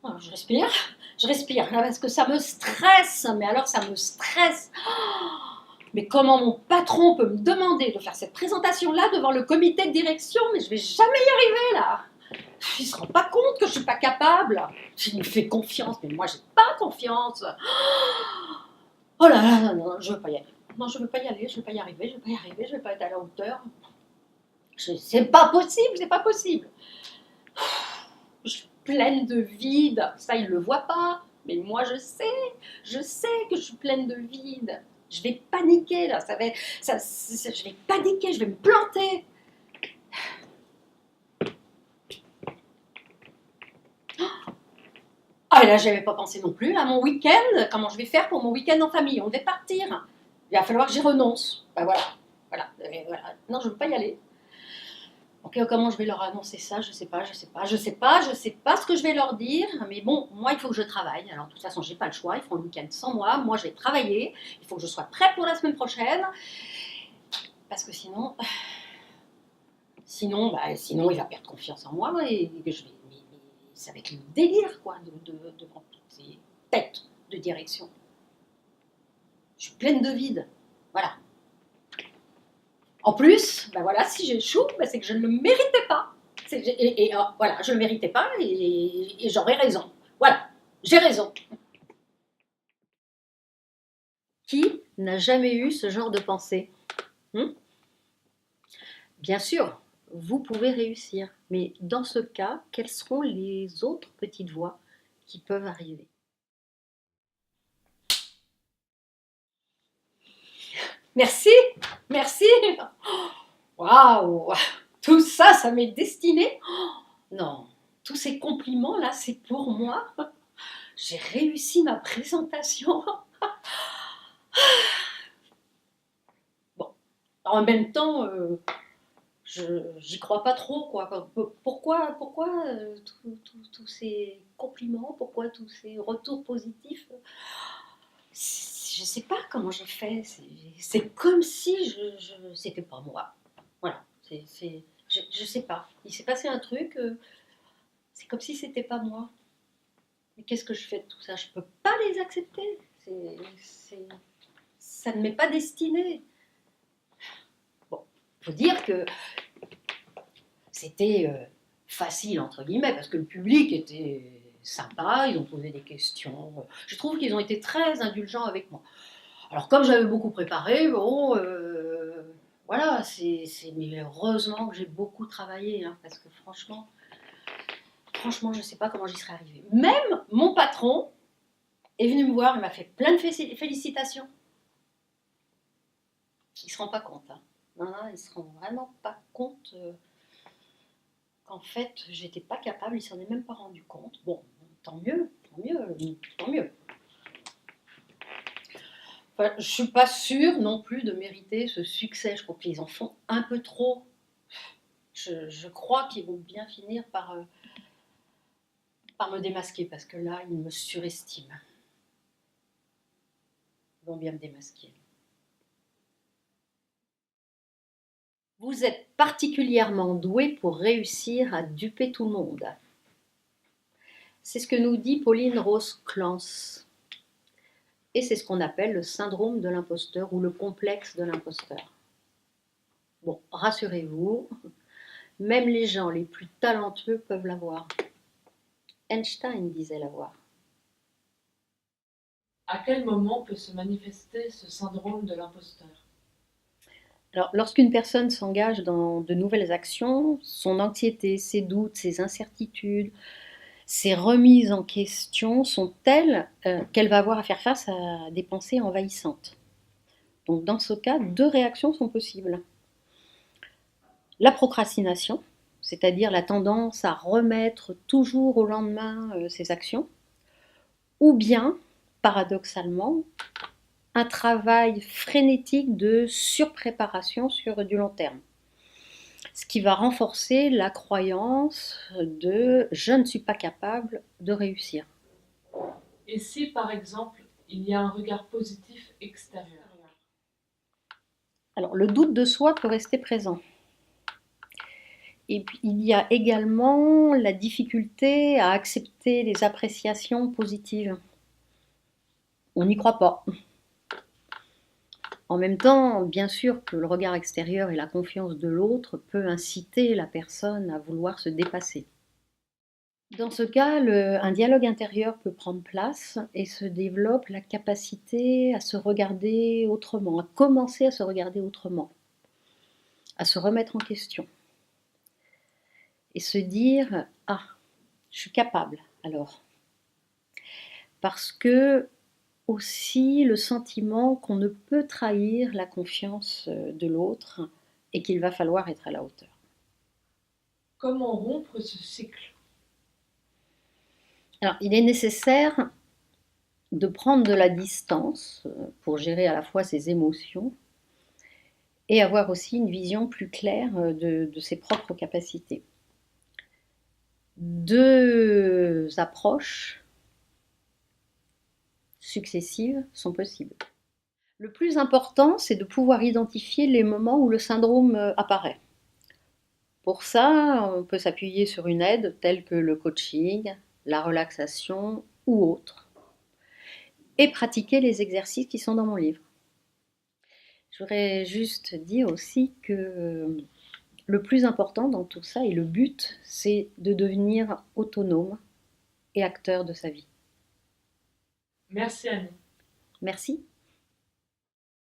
Alors, je respire, là, parce que ça me stresse, mais alors ça me stresse. Mais comment mon patron peut me demander de faire cette présentation-là devant le comité de direction? Mais je vais jamais y arriver, là. Il se rend pas compte que je suis pas capable. Il me fait confiance, mais moi j'ai pas confiance. Oh là là, non, je veux pas y aller. Non, je veux pas y aller, je veux pas y arriver, je veux pas y arriver, je vais pas être à la hauteur. C'est pas possible, c'est pas possible. Je suis pleine de vide. Ça, il le voit pas. Mais moi, je sais que je suis pleine de vide. Je vais paniquer, là. Je vais paniquer, je vais me planter. Ah, et là, j'avais pas pensé non plus, là, mon week-end. Comment je vais faire pour mon week-end en famille? On devait partir. Il va falloir que j'y renonce. Ben voilà. Voilà. Non, je veux pas y aller. Donc, comment je vais leur annoncer ça? Je sais pas ce que je vais leur dire. Mais bon, moi, il faut que je travaille. Alors, de toute façon, j'ai pas le choix. Ils font le week-end sans moi. Moi, je vais travailler. Il faut que je sois prête pour la semaine prochaine. Parce que sinon, il va perdre confiance en moi et que je vais. Mais ça va être le délire, quoi, devant toutes ces têtes de direction. Je suis pleine de vide. Voilà. En plus, ben voilà, si j'échoue, ben c'est que je ne le méritais pas. Voilà, je ne le méritais pas et j'aurais raison. Voilà, j'ai raison. Qui n'a jamais eu ce genre de pensée? Bien sûr, vous pouvez réussir, mais dans ce cas, quelles seront les autres petites voix qui peuvent arriver? Merci, merci. Waouh, tout ça, ça m'est destiné. Non, tous ces compliments-là, c'est pour moi. J'ai réussi ma présentation. Bon, en même temps, j'y crois pas trop, quoi. Pourquoi tous ces compliments, pourquoi tous ces retours positifs? Je sais pas comment j'ai fait. C'est comme si c'était pas moi. Voilà. Je sais pas. Il s'est passé un truc. C'est comme si c'était pas moi. Mais qu'est-ce que je fais de tout ça? Je peux pas les accepter. Ça ne m'est pas destiné. Bon, faut dire que c'était facile, entre guillemets, parce que le public était sympa, ils ont posé des questions. Je trouve qu'ils ont été très indulgents avec moi. Alors, comme j'avais beaucoup préparé, bon, voilà, mais heureusement que j'ai beaucoup travaillé, hein, parce que franchement, je ne sais pas comment j'y serais arrivée. Même mon patron est venu me voir, il m'a fait plein de félicitations. Il ne se rend pas compte. Hein. Non, il ne se rend vraiment pas compte qu'en fait, j'étais pas capable, il s'en est même pas rendu compte. Bon, tant mieux. Enfin, je suis pas sûre non plus de mériter ce succès. Je crois qu'ils en font un peu trop. Je crois qu'ils vont bien finir par me démasquer, parce que là, ils me surestiment. Ils vont bien me démasquer. Vous êtes particulièrement doué pour réussir à duper tout le monde. C'est ce que nous dit Pauline Rose-Clance. Et c'est ce qu'on appelle le syndrome de l'imposteur ou le complexe de l'imposteur. Bon, rassurez-vous, même les gens les plus talentueux peuvent l'avoir. Einstein disait l'avoir. À quel moment peut se manifester ce syndrome de l'imposteur? Alors, lorsqu'une personne s'engage dans de nouvelles actions, son anxiété, ses doutes, ses incertitudes, ses remises en question sont telles qu'elle va avoir à faire face à des pensées envahissantes. Donc, dans ce cas, deux réactions sont possibles. La procrastination, c'est-à-dire la tendance à remettre toujours au lendemain ses actions, ou bien, paradoxalement, un travail frénétique de surpréparation sur du long terme. Ce qui va renforcer la croyance de « je ne suis pas capable de réussir ». Et si, par exemple, il y a un regard positif extérieur? Alors, le doute de soi peut rester présent. Et puis, il y a également la difficulté à accepter les appréciations positives. On n'y croit pas. En même temps, bien sûr que le regard extérieur et la confiance de l'autre peut inciter la personne à vouloir se dépasser. Dans ce cas, un dialogue intérieur peut prendre place et se développe la capacité à se regarder autrement, à commencer à se regarder autrement, à se remettre en question et se dire: «Ah, je suis capable alors». Parce que aussi le sentiment qu'on ne peut trahir la confiance de l'autre et qu'il va falloir être à la hauteur. Comment rompre ce cycle? Alors, il est nécessaire de prendre de la distance pour gérer à la fois ses émotions et avoir aussi une vision plus claire de ses propres capacités. Deux approches successives sont possibles. Le plus important, c'est de pouvoir identifier les moments où le syndrome apparaît. Pour ça, on peut s'appuyer sur une aide telle que le coaching, la relaxation ou autre, et pratiquer les exercices qui sont dans mon livre. Je voudrais juste dire aussi que le plus important dans tout ça, et le but, c'est de devenir autonome et acteur de sa vie. Merci Annie. Merci.